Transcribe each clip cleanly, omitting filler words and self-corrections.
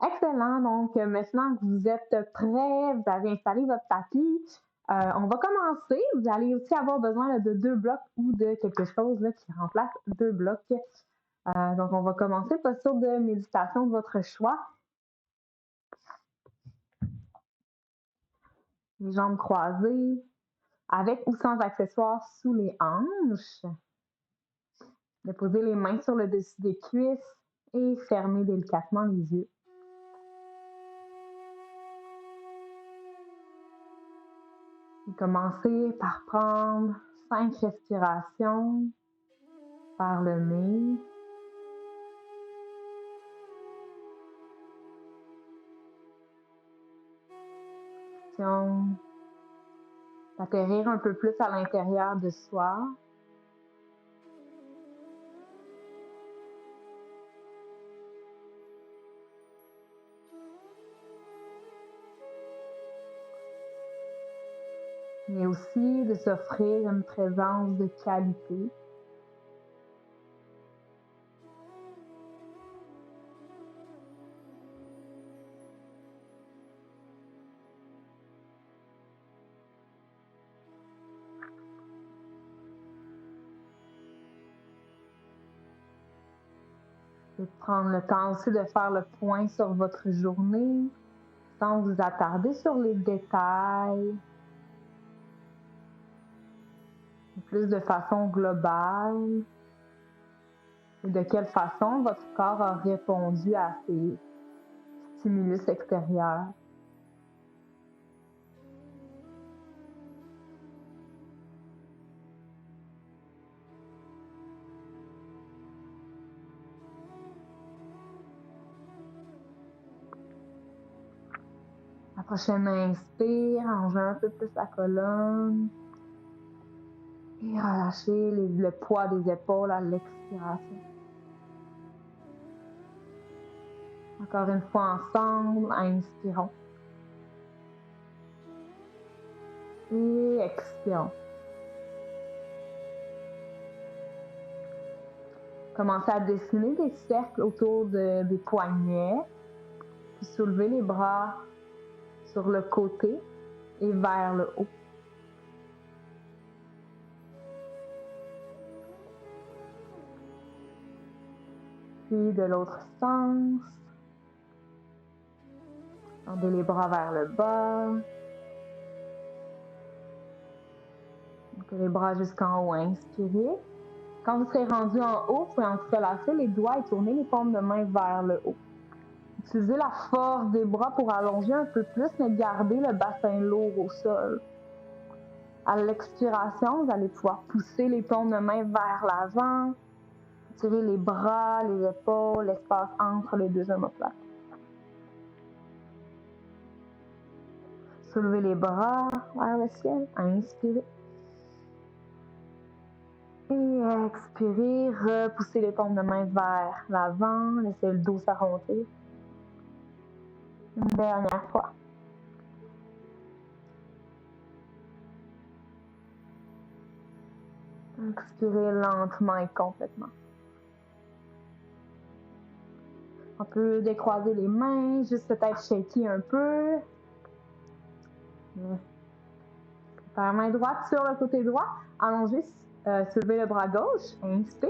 Excellent. Donc, maintenant que vous êtes prêts, vous avez installé votre tapis, on va commencer. Vous allez aussi avoir besoin là, de 2 blocs ou de quelque chose là, qui remplace 2 blocs. Donc, on va commencer posture de méditation de votre choix. Les jambes croisées, avec ou sans accessoires sous les hanches. Déposez les mains sur le dessus des cuisses et fermez délicatement les yeux. Et commencez par prendre 5 respirations par le nez. D'atterrir un peu plus à l'intérieur de soi. Mais aussi de s'offrir une présence de qualité. Et prendre le temps aussi de faire le point sur votre journée, sans vous attarder sur les détails, plus de façon globale, et de quelle façon votre corps a répondu à ces stimulus extérieurs. La prochaine inspire, allongez un peu plus la colonne. Et relâchez le poids des épaules à l'expiration. Encore une fois ensemble, inspirons. Et expirons. Commencez à dessiner des cercles autour des poignets. Puis soulevez les bras sur le côté et vers le haut. Puis de l'autre sens, tendez les bras vers le bas. Montez les bras jusqu'en haut, inspirez. Quand vous serez rendu en haut, vous pouvez entrelacer les doigts et tourner les paumes de main vers le haut. Utilisez la force des bras pour allonger un peu plus, mais garder le bassin lourd au sol. À l'expiration, vous allez pouvoir pousser les paumes de main vers l'avant, tirer les bras, les épaules, l'espace entre les deux omoplates. Soulevez les bras vers le ciel, inspirez. Et expirez, repoussez les paumes de main vers l'avant, laissez le dos s'arrondir. Une dernière fois. Expirez lentement et complètement. On peut décroiser les mains, juste peut-être shaker un peu. La main droite sur le côté droit, allongez, soulevez le bras gauche, inspire.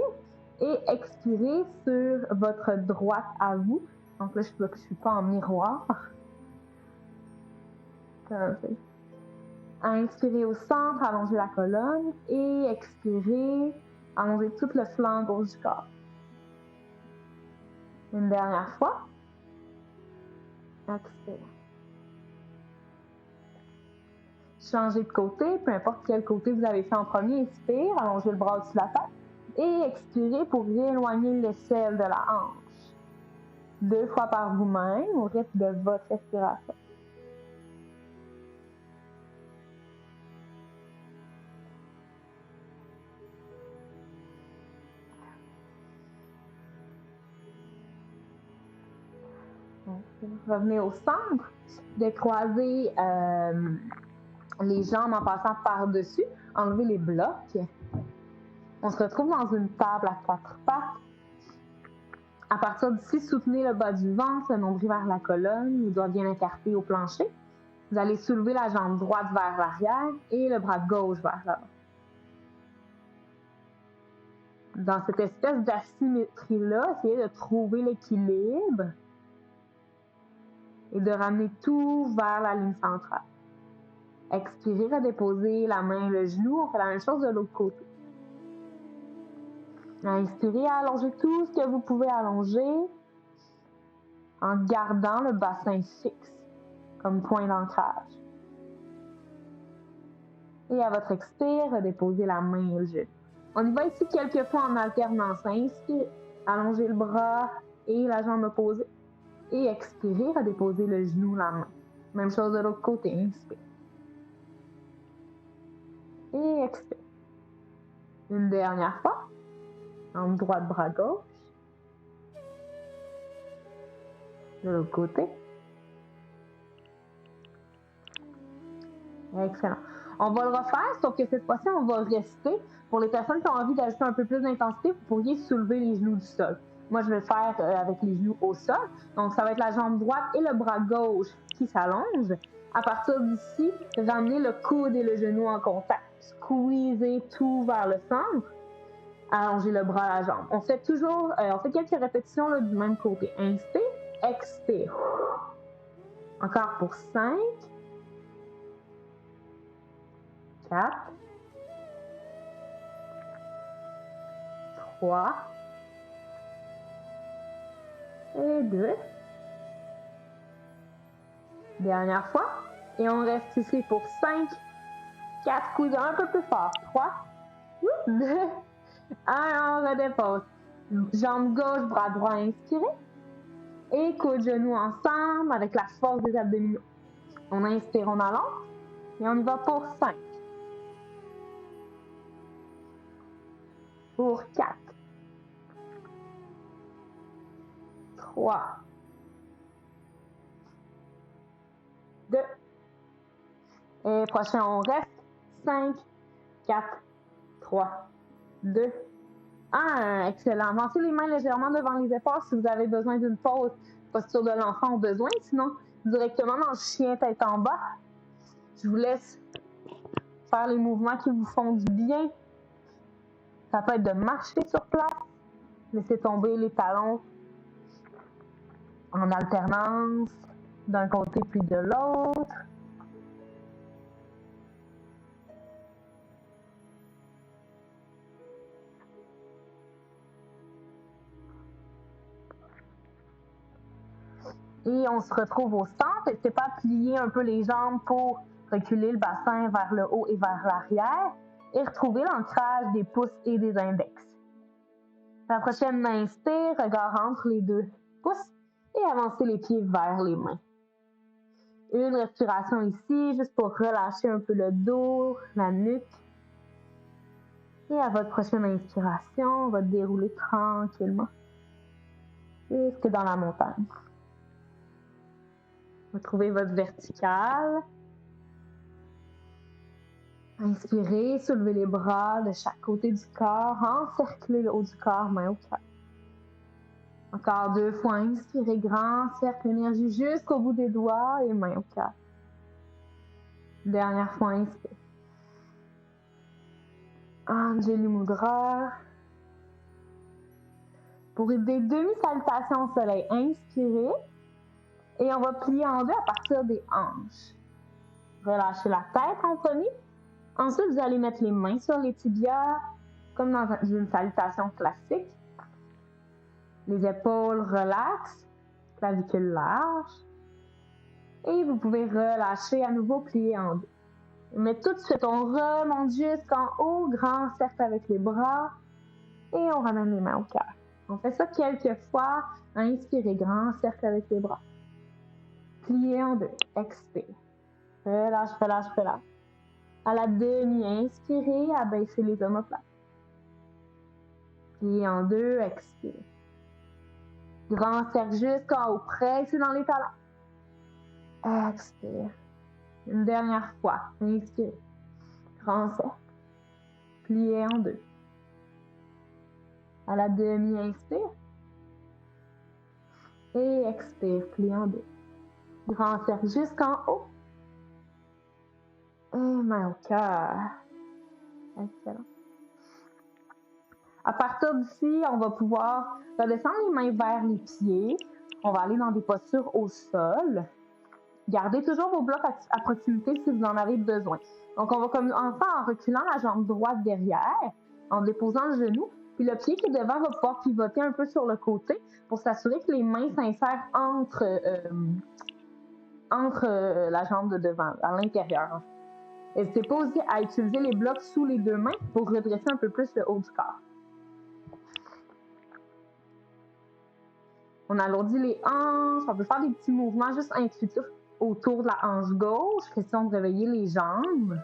Et expirez sur votre droite à vous. Donc là, je ne suis pas en miroir. Inspirez au centre, allongez la colonne. Et expirez, allongez tout le flanc gauche du corps. Une dernière fois. Expire. Changez de côté, peu importe quel côté vous avez fait en premier. Inspire, allongez le bras au-dessus de la tête. Et expirez pour rééloigner l'aisselle de la hanche. 2 fois par vous-même, au rythme de votre respiration. Revenez au centre, décroisez les jambes en passant par-dessus, enlevez les blocs. On se retrouve dans une table à 4 pattes. À partir d'ici, soutenez le bas du ventre, le nombril vers la colonne, le doigt bien écarté au plancher. Vous allez soulever la jambe droite vers l'arrière et le bras gauche vers l'avant. Dans cette espèce d'asymétrie-là, essayez de trouver l'équilibre et de ramener tout vers la ligne centrale. Expirez, redéposez la main et le genou. On fait la même chose de l'autre côté. Inspirez, allongez tout ce que vous pouvez allonger en gardant le bassin fixe comme point d'ancrage. Et à votre expire, redéposez la main et le genou. On y va ici quelques fois en alternance. Inspirez, allongez le bras et la jambe opposée. Et expirez, redéposez le genou, la main. Même chose de l'autre côté. Inspire. Et expire. Une dernière fois. Jambe droite, bras gauche. De l'autre côté. Excellent. On va le refaire, sauf que cette fois-ci, on va rester. Pour les personnes qui ont envie d'ajouter un peu plus d'intensité, vous pourriez soulever les genoux du sol. Moi, je vais le faire avec les genoux au sol. Donc, ça va être la jambe droite et le bras gauche qui s'allongent. À partir d'ici, ramenez le coude et le genou en contact. Squeezez tout vers le centre. Allongez le bras à la jambe. On fait toujours, on fait quelques répétitions là, du même côté. Inspire, expire. Encore pour 5. 4, 3 et 2. Dernière fois. Et on reste ici pour 5, 4 coudes un peu plus fort. 3, 2, 1, on redépose. Jambe gauche, bras droit, inspirez. Et coude, genoux ensemble avec la force des abdominaux. On inspire, on allonge. Et on y va pour 5. Pour 4. 3. 2. Et prochain, on reste. 5, 4, 3, 2, 1. Excellent. Avancez les mains légèrement devant les épaules si vous avez besoin d'une pause. Posture de l'enfant au besoin. Sinon, directement dans le chien tête en bas. Je vous laisse faire les mouvements qui vous font du bien. Ça peut être de marcher sur place. Laissez tomber les talons en alternance d'un côté puis de l'autre. Et on se retrouve au centre. N'hésitez pas à plier un peu les jambes pour reculer le bassin vers le haut et vers l'arrière et retrouver l'ancrage des pouces et des index. La prochaine inspire, regard entre les deux pouces et avancez les pieds vers les mains. Une respiration ici, juste pour relâcher un peu le dos, la nuque. Et à votre prochaine inspiration, on va dérouler tranquillement jusque dans la montagne. Retrouvez votre verticale. Inspirez, soulevez les bras de chaque côté du corps, encerclez le haut du corps, main au cœur. Encore 2 fois, inspirez, grand cercle d'énergie jusqu'au bout des doigts et main au cœur. Dernière fois, inspirez. Anjali Mudra. Pour des demi-salutations au soleil, inspirez. Et on va plier en deux à partir des hanches. Relâchez la tête en premier. Ensuite, vous allez mettre les mains sur les tibias, comme dans une salutation classique. Les épaules relaxent, clavicule large. Et vous pouvez relâcher à nouveau, plier en deux. Mais tout de suite, on remonte jusqu'en haut, grand cercle avec les bras. Et on ramène les mains au cœur. On fait ça quelques fois. Inspirez, grand cercle avec les bras. Pliez en deux. Expire. Relâche, relâche, relâche. À la demi, inspirez, abaissez les omoplates. Pliez en deux, expire. Grand cercle jusqu'en haut, pressez dans les talons. Expire. Une dernière fois, inspire. Grand cercle. Pliez en deux. À la demi, inspire. Et expire, plie en deux. Grand cercle jusqu'en haut. Et main au cœur. Excellent. À partir d'ici, on va pouvoir redescendre les mains vers les pieds. On va aller dans des postures au sol. Gardez toujours vos blocs à proximité si vous en avez besoin. Donc, on va commencer en reculant la jambe droite derrière, en déposant le genou. Puis le pied qui est devant va pouvoir pivoter un peu sur le côté pour s'assurer que les mains s'insèrent entre la jambe de devant, à l'intérieur. N'hésitez pas aussi à utiliser les blocs sous les deux mains pour redresser un peu plus le haut du corps. On alourdit les hanches, on peut faire des petits mouvements juste intuitifs autour de la hanche gauche, question de réveiller les jambes.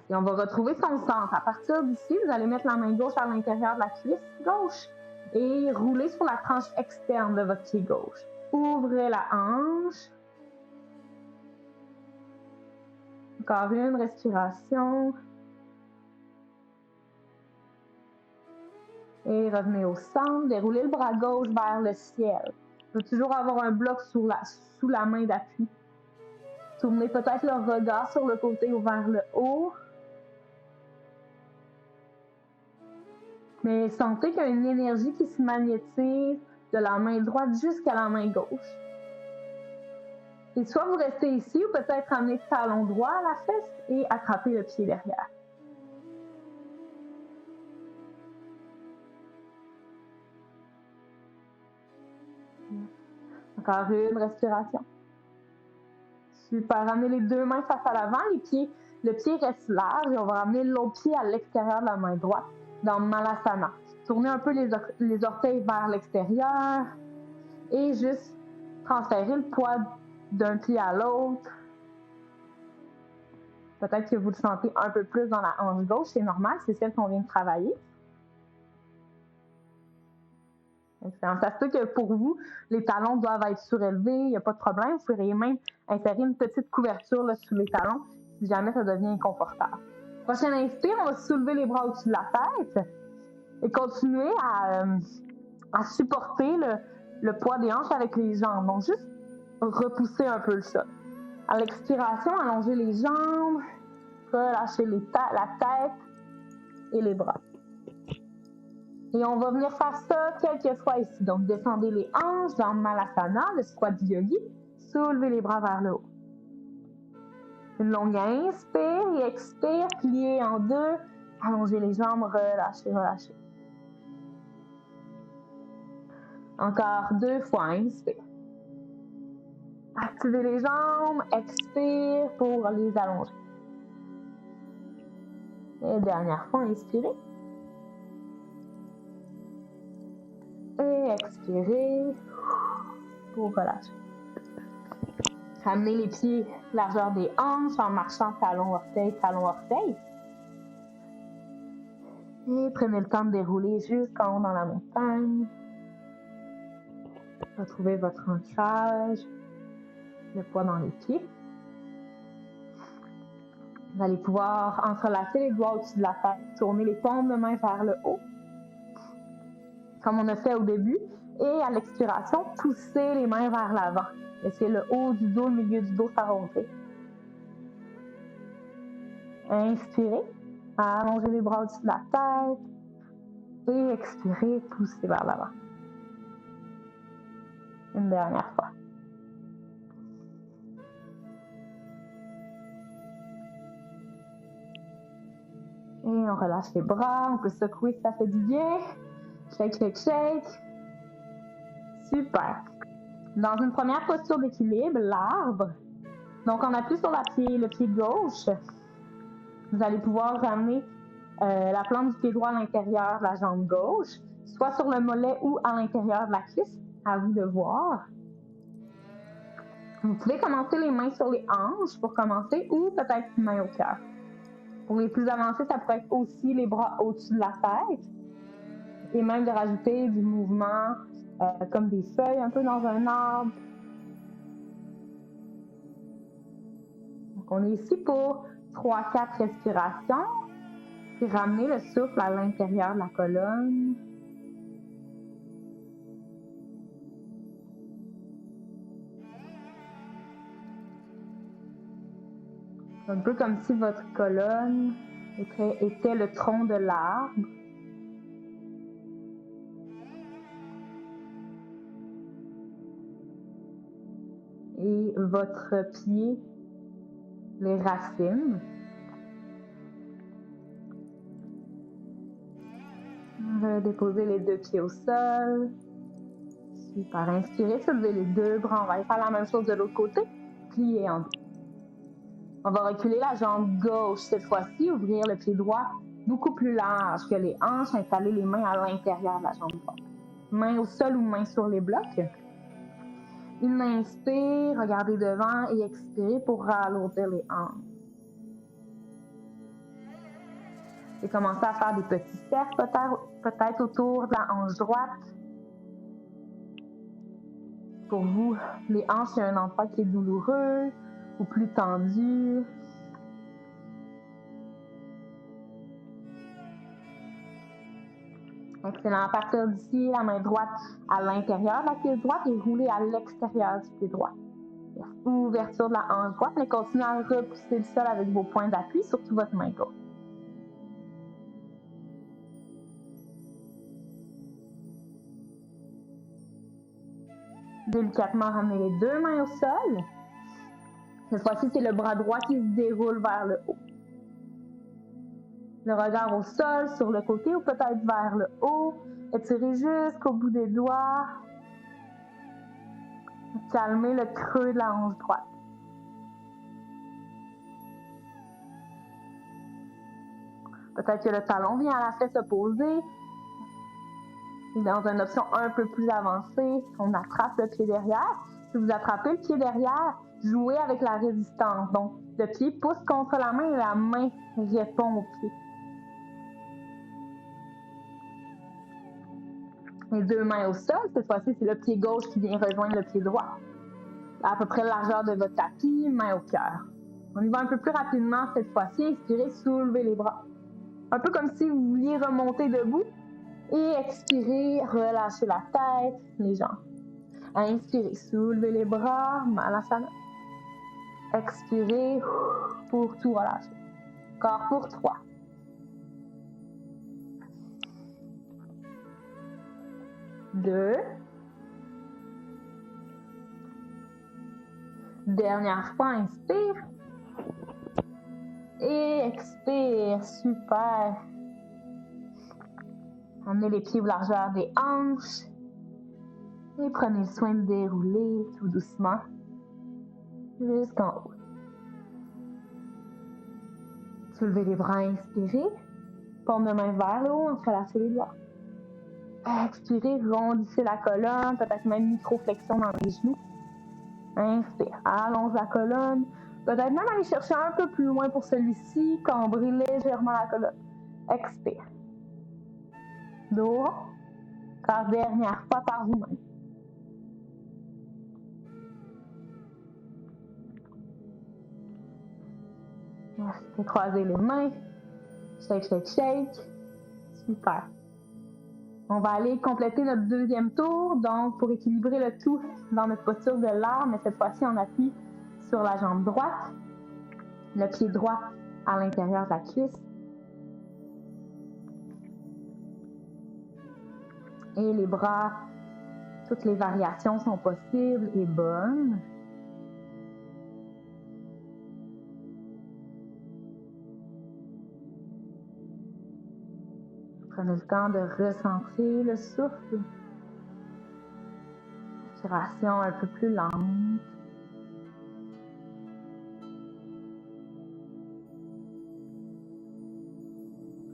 Et on va retrouver son centre. À partir d'ici, vous allez mettre la main gauche à l'intérieur de la cuisse gauche et rouler sur la tranche externe de votre pied gauche. Ouvrez la hanche. Encore une respiration. Et revenez au centre. Déroulez le bras gauche vers le ciel. Vous pouvez toujours avoir un bloc sous la main d'appui. Tournez peut-être le regard sur le côté ou vers le haut. Mais sentez qu'il y a une énergie qui se magnétise de la main droite jusqu'à la main gauche. Et soit vous restez ici ou peut-être amener le talon droit à la fesse et attraper le pied derrière. Encore une respiration. Super. Ramenez les deux mains face à l'avant. Le pied reste large et on va ramener l'autre pied à l'extérieur de la main droite dans Malasana. Tournez un peu les orteils vers l'extérieur et juste transférer le poids d'un pied à l'autre. Peut-être que vous le sentez un peu plus dans la hanche gauche, c'est normal, c'est celle qu'on vient de travailler. Excellent. Ça se peut que pour vous, les talons doivent être surélevés, il n'y a pas de problème. Vous pourriez même insérer une petite couverture là, sous les talons si jamais ça devient inconfortable. Prochaine inspire, on va soulever les bras au-dessus de la tête et continuer à supporter le poids des hanches avec les jambes. Donc, juste repousser un peu le sol. À l'expiration, allongez les jambes, relâchez la tête et les bras. Et on va venir faire ça quelques fois ici. Donc, descendez les hanches dans Malasana, le squat du yogi. Soulevez les bras vers le haut. Une longue inspire et expire, pliez en deux. Allongez les jambes, relâchez, relâchez. Encore deux fois, inspire. Activez les jambes, expire pour les allonger. Et dernière fois, inspirez. Et expirez pour relâcher. Ramenez les pieds largeur des hanches en marchant talon-orteil, talon-orteil. Et prenez le temps de dérouler jusqu'en haut dans la montagne. Retrouvez votre ancrage, le poids dans les pieds. Vous allez pouvoir entrelacer les doigts au-dessus de la tête, tourner les paumes de main vers le haut, comme on a fait au début. Et à l'expiration, poussez les mains vers l'avant. Laissez le haut du dos, le milieu du dos s'arrondir. Inspirez, allongez les bras au-dessus de la tête. Et expirez, poussez vers l'avant. Une dernière fois. Et on relâche les bras, on peut secouer si ça fait du bien. Shake, shake, shake. Super. Dans une première posture d'équilibre, l'arbre. Donc, on appuie sur le pied gauche. Vous allez pouvoir ramener la plante du pied droit à l'intérieur de la jambe gauche, soit sur le mollet ou à l'intérieur de la cuisse. À vous de voir. Vous pouvez commencer les mains sur les hanches pour commencer ou peut-être main au cœur. Pour les plus avancés, ça pourrait être aussi les bras au-dessus de la tête et même de rajouter du mouvement comme des feuilles un peu dans un arbre. Donc, on est ici pour 3-4 respirations. Puis ramenez le souffle à l'intérieur de la colonne. Un peu comme si votre colonne était le tronc de l'arbre. Et votre pied, les racines. Déposez les deux pieds au sol. Super. Inspirez, soulevez les deux bras. On va faire la même chose de l'autre côté. Pliez en deux. On va reculer la jambe gauche cette fois-ci, ouvrir le pied droit beaucoup plus large que les hanches, installer les mains à l'intérieur de la jambe droite. Mains au sol ou mains sur les blocs. Une inspire, regardez devant et expirez pour ralourdir les hanches. Et commencez à faire des petits cercles peut-être autour de la hanche droite. Pour vous, les hanches, il y a un endroit qui est douloureux ou plus tendu. Excellent. À partir d'ici, la main droite à l'intérieur de la cuisse droite et roulée à l'extérieur du pied droit. Ouverture de la hanche droite, mais continuez à repousser le sol avec vos points d'appui, surtout votre main gauche. Délicatement, ramenez les deux mains au sol. Cette fois-ci, c'est le bras droit qui se déroule vers le haut. Le regard au sol, sur le côté ou peut-être vers le haut. Étirez jusqu'au bout des doigts. Calmez le creux de la hanche droite. Peut-être que le talon vient à la fesse opposée. Dans une option un peu plus avancée, on attrape le pied derrière. Si vous attrapez le pied derrière, jouez avec la résistance. Donc, le pied pousse contre la main et la main répond au pied. Les deux mains au sol, cette fois-ci, c'est le pied gauche qui vient rejoindre le pied droit. À peu près la largeur de votre tapis, main au cœur. On y va un peu plus rapidement cette fois-ci. Inspirez, soulevez les bras. Un peu comme si vous vouliez remonter debout. Et expirez, relâchez la tête, les jambes. Inspirez, soulevez les bras, Malasana. Expirez pour tout relâcher. Encore pour 3. 2. Dernière fois, inspire. Et expire, super. Amenez les pieds aux largeur des hanches. Et prenez le soin de dérouler tout doucement jusqu'en haut. Soulevez les bras, inspirez. Paume de main vers le haut, entrelacez les doigts. Expirez, rondissez la colonne, peut-être même micro-flexion dans les genoux. Inspire, allonge la colonne. Peut-être même aller chercher un peu plus loin pour celui-ci, cambrer légèrement la colonne. Expire. Dos rond. Encore dernière fois par vous-même. Croisez les mains. Shake, shake, shake. Super. On va aller compléter notre deuxième tour, donc pour équilibrer le tout dans notre posture de l'arbre, mais cette fois-ci on appuie sur la jambe droite, le pied droit à l'intérieur de la cuisse. Et les bras, toutes les variations sont possibles et bonnes. Prenez le temps de recentrer le souffle. Respiration un peu plus lente.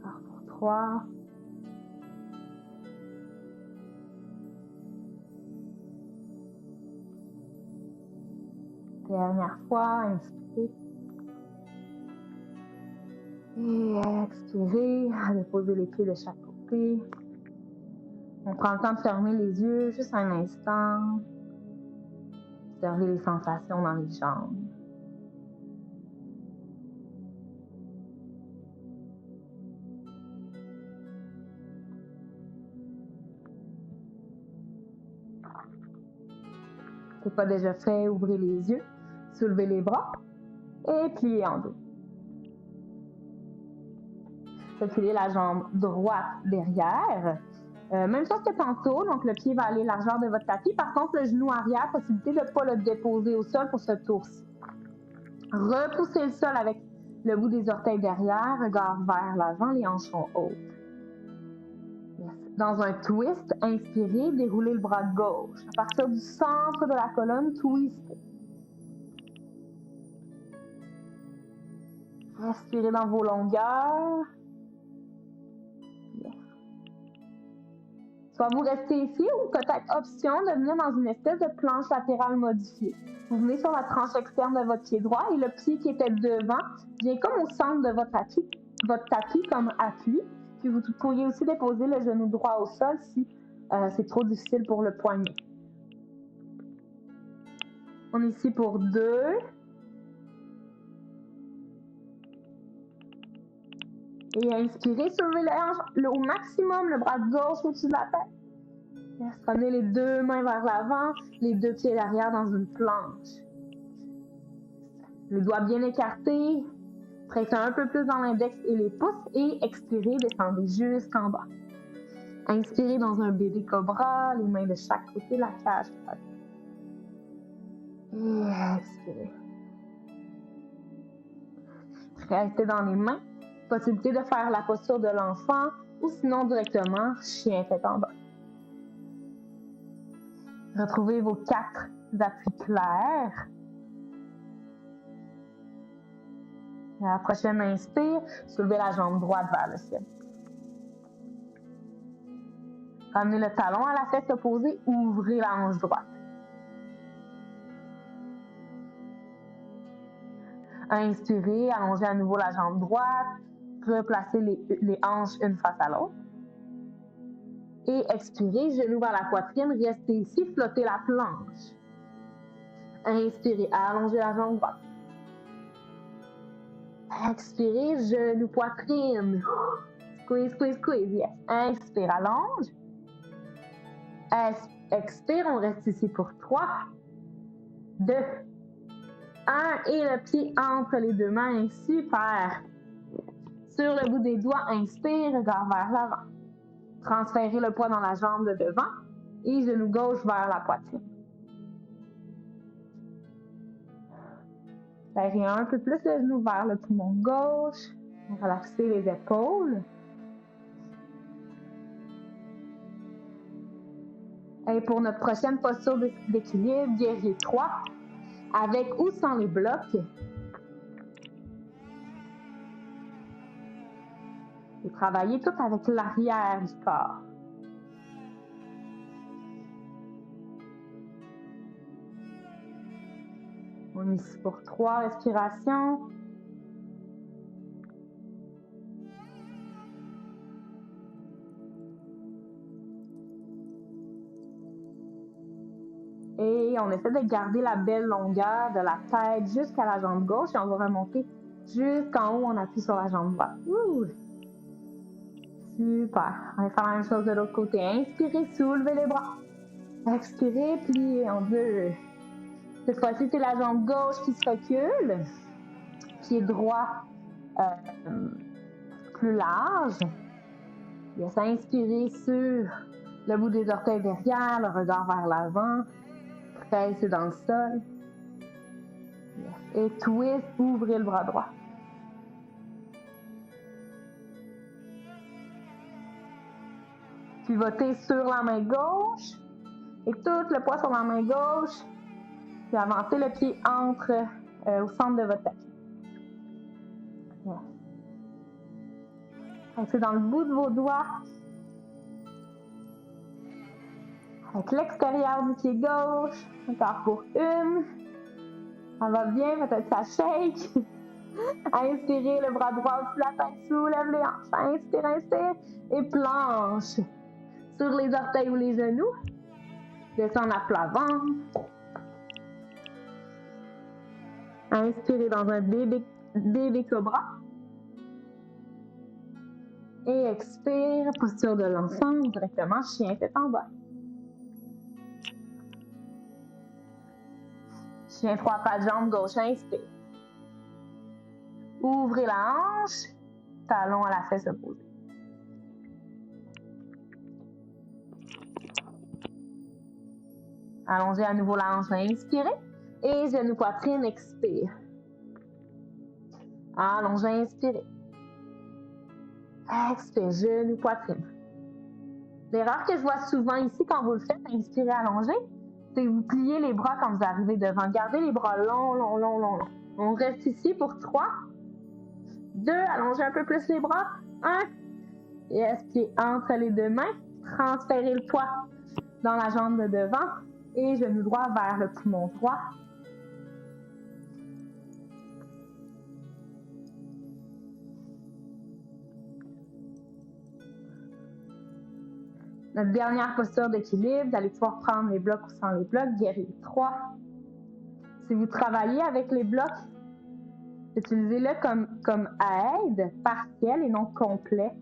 Alors pour 3. Dernière fois, inspirez. Et expirez, déposez les pieds de chaque côté. On prend le temps de fermer les yeux juste un instant. Observez les sensations dans les jambes. C'est pas déjà fait, ouvrez les yeux, soulevez les bras et pliez en deux. Reculez la jambe droite derrière. Même chose que tantôt, donc le pied va aller largeur de votre tapis. Par contre, le genou arrière, possibilité de ne pas le déposer au sol pour ce tour-ci. Repoussez le sol avec le bout des orteils derrière, regard vers l'avant, les hanches sont hautes. Yes. Dans un twist, inspirez, déroulez le bras gauche. À partir du centre de la colonne, twistez. Respirez dans vos longueurs. Yes. Soit vous restez ici ou peut-être option de venir dans une espèce de planche latérale modifiée. Vous venez sur la tranche externe de votre pied droit et le pied qui était devant vient comme au centre de votre tapis comme appui. Puis vous pourriez aussi déposer le genou droit au sol si c'est trop difficile pour le poignet. On est ici pour 2. Et inspirez, soulevez les hanches au maximum, le bras gauche au-dessus de la tête. Ramenez les deux mains vers l'avant, les deux pieds derrière dans une planche. Les doigts bien écartés, pressez un peu plus dans l'index et les pouces et expirez, descendez jusqu'en bas. Inspirez dans un bébé cobra, les mains de chaque côté de la cage. Et expirez. Restez dans les mains. Possibilité de faire la posture de l'enfant ou sinon directement chien tête en bas. Retrouvez vos 4 appuis clairs. À la prochaine inspire, soulevez la jambe droite vers le ciel. Ramenez le talon à la fesse opposée, ouvrez la hanche droite. Inspirez, allongez à nouveau la jambe droite, replacez les hanches une face à l'autre. Et expirez, genou vers la poitrine, restez ici, flottez la planche. Inspirez, allongez la jambe droite. Expirez, genou, poitrine. Squeeze, squeeze, squeeze, yes. Inspire, allonge. Expire, on reste ici pour 3, 2, 1 et le pied entre les deux mains, super. Sur le bout des doigts, inspire, regard vers l'avant. Transférez le poids dans la jambe de devant et genou gauche vers la poitrine. Serrez un peu plus le genou vers le poumon gauche. Relaxez les épaules. Et pour notre prochaine posture d'équilibre, guerrier 3, avec ou sans les blocs. Et travaillez tout avec l'arrière du corps. On est ici pour 3 respirations. Et on essaie de garder la belle longueur de la tête jusqu'à la jambe gauche et on va remonter jusqu'en haut, on appuie sur la jambe droite. Ouh. Super. On va faire la même chose de l'autre côté. Inspirez, soulevez les bras. Expirez, pliez en deux. Cette fois-ci, c'est la jambe gauche qui se recule. Pied droit plus large. Yes, inspirez sur le bout des orteils derrière, le regard vers l'avant. Pressez dans le sol. Yes. Et twist, ouvrez le bras droit. Pivotez sur la main gauche et tout le poids sur la main gauche. Puis avancez le pied au centre de votre tapis. Yes. Restez dans le bout de vos doigts. Avec l'extérieur du pied gauche. Encore pour une. Ça va bien, peut-être ça shake. Inspirez, le bras droit au-dessus de la tête, soulève les hanches. Inspire, inspire. Et planche. Sur les orteils ou les genoux. Descendre à plat ventre. Inspirez dans un bébé cobra. Et expire, posture de l'enfant, directement chien tête en bas. Tiens 3 pas de jambe gauche, inspire. Ouvrez la hanche, talon à la fesse opposée. Allongez à nouveau la hanche, inspirez. Et genou poitrine, expire. Allongez, inspirez. Expire, genou poitrine. L'erreur que je vois souvent ici quand vous le faites, inspirez, allongez, c'est vous pliez les bras quand vous arrivez devant. Gardez les bras longs, longs, longs, longs, longs. On reste ici pour 3, 2, allongez un peu plus les bras, 1, et pied entre les deux mains, transférez le poids dans la jambe de devant et genou droit vers le poumon droit. Notre dernière posture d'équilibre, vous allez pouvoir prendre les blocs ou sans les blocs, guérir 3. Si vous travaillez avec les blocs, utilisez-le comme aide partielle et non complet.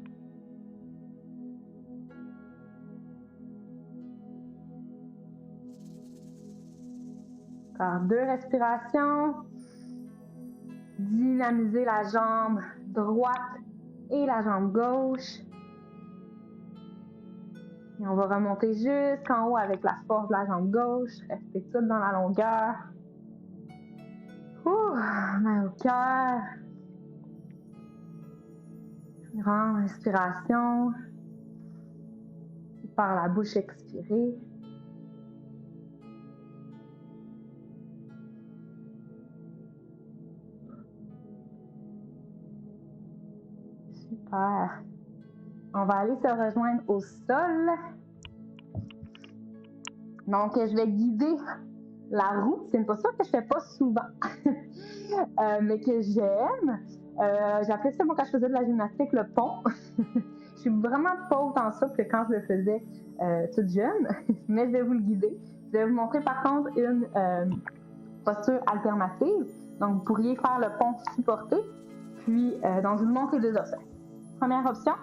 Encore 2 respirations. Dynamisez la jambe droite et la jambe gauche. Et on va remonter jusqu'en haut avec la force de la jambe gauche. Restez tout dans la longueur. Main au cœur. Grande inspiration. Par la bouche, expirez. Super. On va aller se rejoindre au sol. Donc, je vais guider la roue. C'est une posture que je fais pas souvent, mais que j'aime. J'appelais ça, moi, quand je faisais de la gymnastique, le pont. Je suis vraiment pas autant souple que quand je le faisais toute jeune, mais je vais vous le guider. Je vais vous montrer, par contre, une posture alternative. Donc, vous pourriez faire le pont supporté. Puis, donc, je vous montre les 2 options. Première option,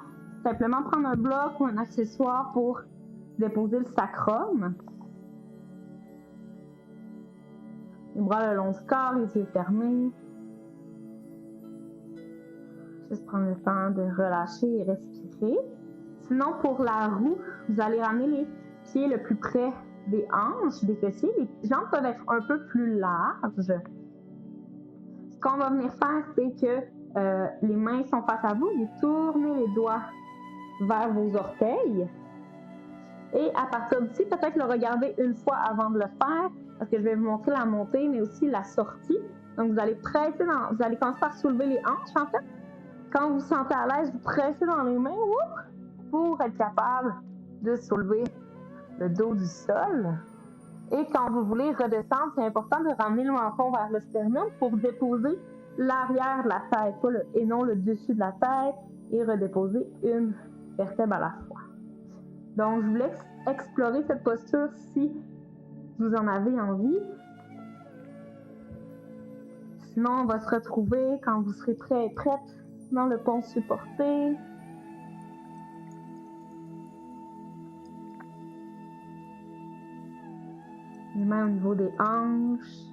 simplement prendre un bloc ou un accessoire pour déposer le sacrum. Les bras le long du corps, les yeux fermés. Juste prendre le temps de relâcher et respirer. Sinon, pour la roue, vous allez ramener les pieds le plus près des hanches, des fessiers. Les jambes peuvent être un peu plus larges. Ce qu'on va venir faire, c'est que les mains sont face à vous. Vous tournez les doigts vers vos orteils. Et à partir d'ici, peut-être le regarder une fois avant de le faire, parce que je vais vous montrer la montée, mais aussi la sortie. Donc, vous allez presser vous allez commencer par soulever les hanches, en fait. Quand vous vous sentez à l'aise, vous pressez dans les mains, pour être capable de soulever le dos du sol. Et quand vous voulez redescendre, c'est important de ramener le menton vers le sternum pour déposer l'arrière de la tête, et non le dessus de la tête, et redéposer une vertèbre à la fois. Donc, je vous laisse explorer cette posture si vous en avez envie. Sinon, on va se retrouver quand vous serez prêt et prête dans le pont supporté. Les mains au niveau des hanches.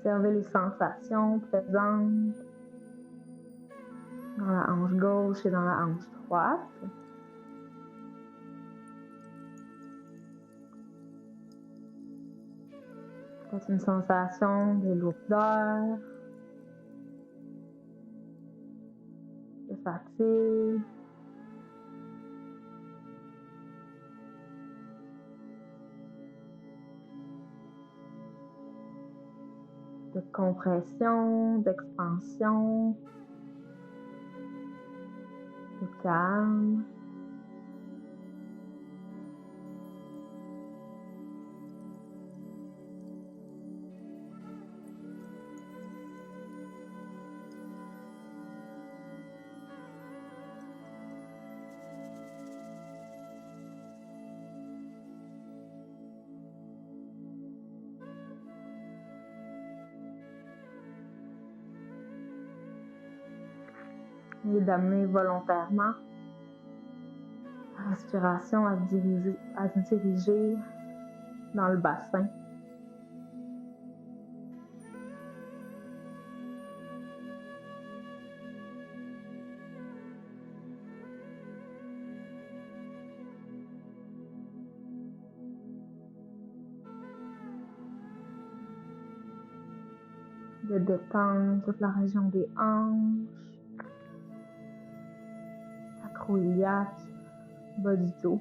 Observez les sensations présentes dans la hanche gauche et dans la hanche droite. C'est une sensation de lourdeur, de fatigue. De compression, d'expansion, de calme. et d'amener volontairement la respiration à se diriger dans le bassin. De détendre toute la région des hanches, sacro-iliaque, bas du dos.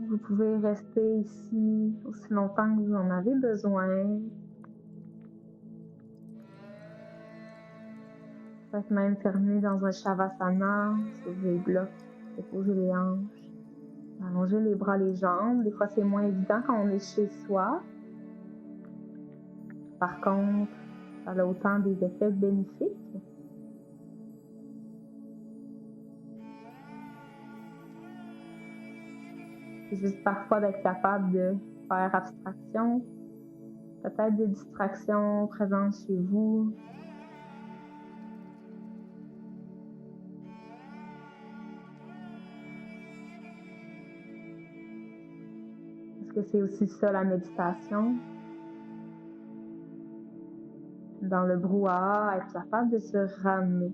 Vous pouvez rester ici aussi longtemps que vous en avez besoin. Peut-être même terminer dans un Shavasana, soulever les blocs, déposer les hanches, allonger les bras, les jambes. Des fois, c'est moins évident quand on est chez soi. Par contre, ça a autant des effets bénéfiques. C'est juste parfois d'être capable de faire abstraction, peut-être des distractions présentes chez vous. Est-ce que c'est aussi ça la méditation? Dans le brouhaha, être capable de se ramener.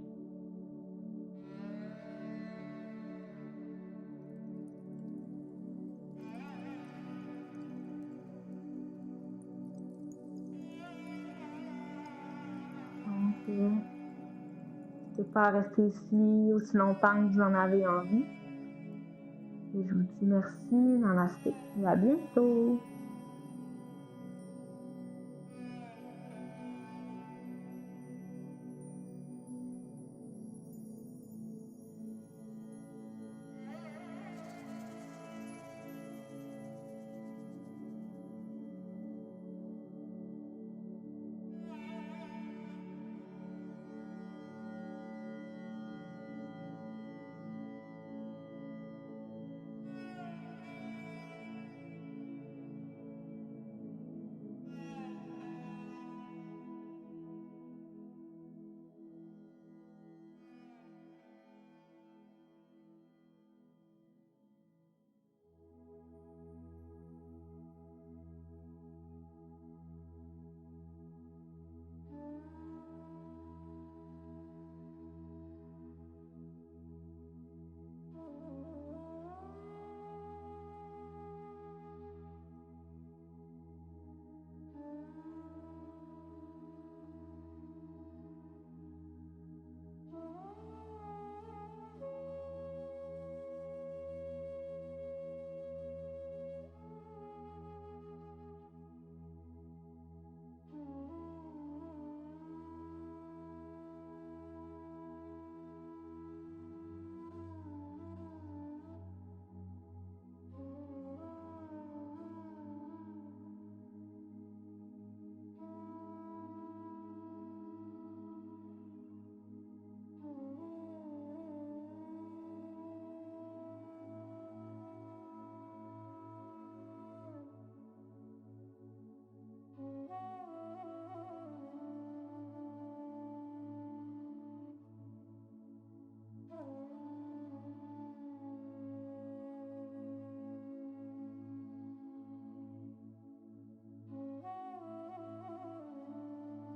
Donc, n'hésitez pas à rester ici aussi longtemps que vous en avez envie. Et je vous dis merci, namaste et à bientôt.